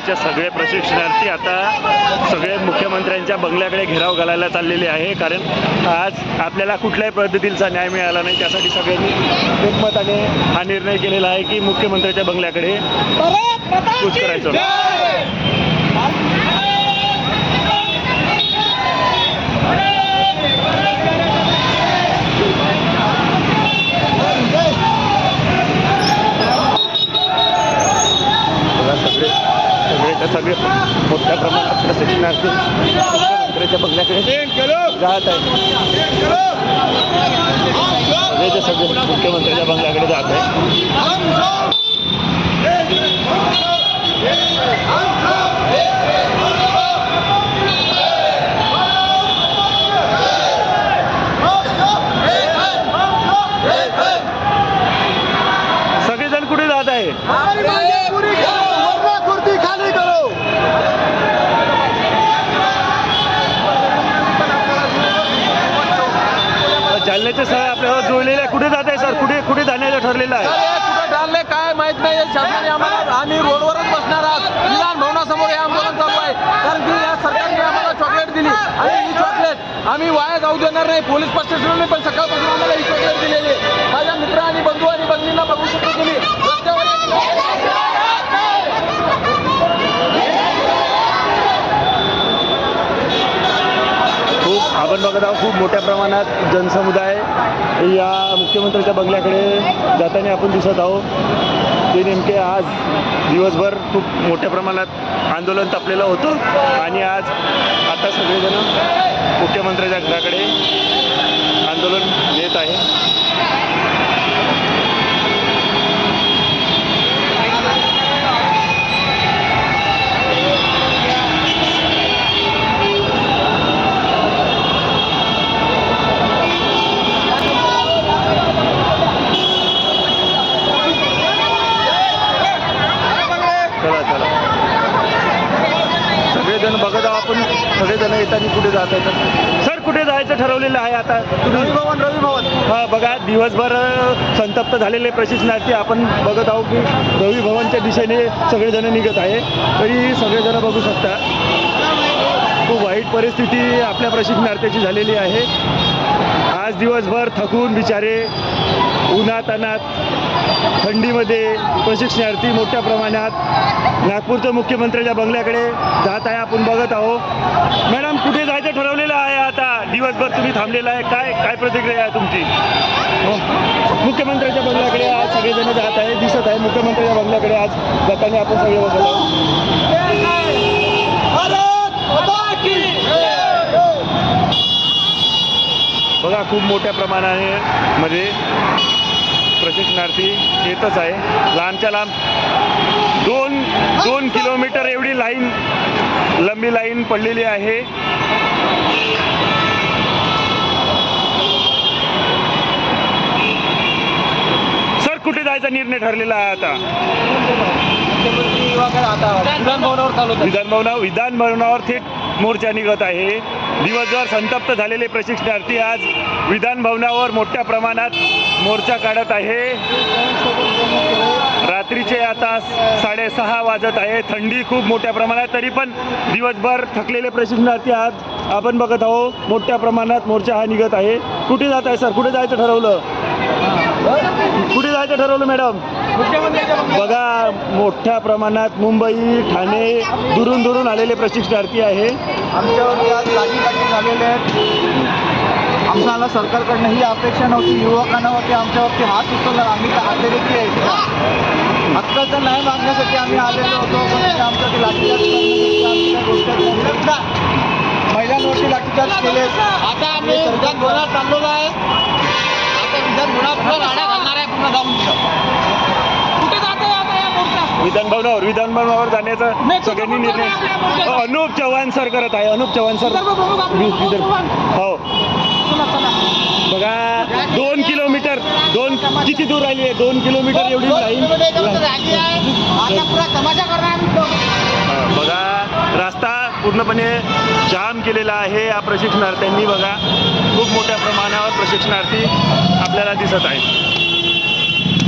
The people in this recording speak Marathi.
शाळेच्या सगळे प्रशिक्षणार्थी आता सगळे मुख्यमंत्र्यांच्या बंगल्याकडे घेराव घालायला चाललेले आहे, कारण आज आपल्याला कुठल्याही पद्धतीचा न्याय मिळाला नाही. त्यासाठी सगळ्यांनी एकमताने हा निर्णय केलेला आहे की मुख्यमंत्र्यांच्या बंगल्याकडे कूच करायचं. सगळे मोठ्या प्रमाणात प्रशिक्षणार्थी मुख्यमंत्र्यांच्या बंगल्याकडे जात आहेत. सगळे मुख्यमंत्र्यांच्या बंगल्याकडे जात आहेत. सगळेजण कुठे जात आहे? जालन्याचे सर आपल्याला जोडलेले कुठे जात आहे सर? कुठे जाण्याचं ठरलेलं आहे? कुठे चाललंय काय माहित नाही. शासनाने आम्हाला आम्ही रोडवरच बसणार आहात. विधान भवनासमोर हे आंदोलन चालू आहे, कारण की या सरकारने आम्हाला चॉकलेट दिली आणि ही चॉकलेट आम्ही वाया जाऊ देणार नाही. पोलीस प्रशासनाने पण सकाळपासून आम्हाला ही चॉकलेट दिलेली. माझ्या मित्र आणि बंधू आणि भगिनींना बघू शकतो तुम्ही रस्त्यावर. आपण बघत आहोत खूप मोठ्या प्रमाणात जनसमुदाय या मुख्यमंत्र्यांच्या बंगल्याकडे जाताना आपण दिसत आहोत. ते नेमके आज दिवसभर खूप मोठ्या प्रमाणात आंदोलन तापलेलं होतं आणि आज आता सगळेजण मुख्यमंत्र्यांच्या घराकडे आंदोलन येत आहे. सगळेजण बघत आहोत आपण, सगळेजण येताना कुठे जात आहेत. सर कुठे जायचं ठरवलेलं आहे आता? रवी भवन. हां बघा, दिवसभर संतप्त झालेले प्रशिक्षणार्थी आपण बघत आहोत की रवी भवनच्या दिशेने सगळेजण निघत आहे. तरी सगळेजण बघू शकता खूप वाईट परिस्थिती आपल्या प्रशिक्षणार्थ्याची झालेली आहे. आज दिवसभर थकून बिचारे उन्हातान्हात थंडीमध्ये प्रशिक्षणार्थी मोठ्या प्रमाणात नागपूरच्या मुख्यमंत्र्यांच्या बंगल्याकडे जात आहे. आपण बघत आहोत. मॅडम कुठे जायचं ठरवलेलं आहे आता? दिवसभर तुम्ही थांबलेलं आहे, काय प्रतिक्रिया आहे तुमची? मुख्यमंत्र्यांच्या बंगल्याकडे आज सगळेजण जात आहे, दिसत आहे. मुख्यमंत्र्यांच्या बंगल्याकडे आज जाताना आपण सगळे बघत आहोत. बघा खूप मोठ्या प्रमाणामध्ये प्रशिक्षणार्थी येतच आहे. लांबच्या लांब दोन किलोमीटर एवढी लंबी लाईन पडलेली आहे. सर कुठे जायचा निर्णय ठरलेला आहे आता? विधान भवनावर थेट मोर्चा निघत आहे. दिवसभर संतप्त झालेले प्रशिक्षणार्थी आज विधान भवनावर मोठ्या प्रमाणात मोर्चा काढत आहे. रात्रीचे आता 6:30 वाजत आहे. थंडी खूप मोठ्या प्रमाणात, तरी पण दिवसभर थकलेले प्रशिक्षणार्थी आज आपण बघत आहोत मोठ्या प्रमाणात मोर्चा हा निघत आहे. कुठे जात आहे सर? कुठे जायचं ठरवलं? कुठे जायचं ठरवलं मॅडम? बघा मोठ्या प्रमाणात मुंबई, ठाणे दुरून आलेले प्रशिक्षणार्थी आहे. आमच्यावरती आज लाठी झालेले आहेत. आम्हाला सरकारकडनं ही अपेक्षा नव्हती. युवकांवरती आमच्यावरती हात उचलला. आम्ही तर अतिरेकी आहे. हक्काचा न्याय मागण्यासाठी आम्ही आलेलो होतो, पण आमच्यावरती लाठीचार्ज महिलांवरती लाठीचार्ज केले. आता आम्ही विधान भवनात चाललेलो आहे. आता विधान भवनात राडा घालणार आहे पूर्ण जाऊन. कुठे जातो आता या मोर्चा? विधान भवनावर जाण्याचा सगळ्यांनी निर्णय अनुप चव्हाण सर करत आहे. अनुप चव्हाण सर हो. बघा 2 किलोमीटर किती दूर राहिली आहे? 2 किलोमीटर एवढी लाईन. बघा रस्ता पूर्णपणे जाम केलेला आहे या प्रशिक्षणार्थ्यांनी. बघा खूप मोठ्या प्रमाणावर प्रशिक्षणार्थी आपल्याला दिसत आहेत.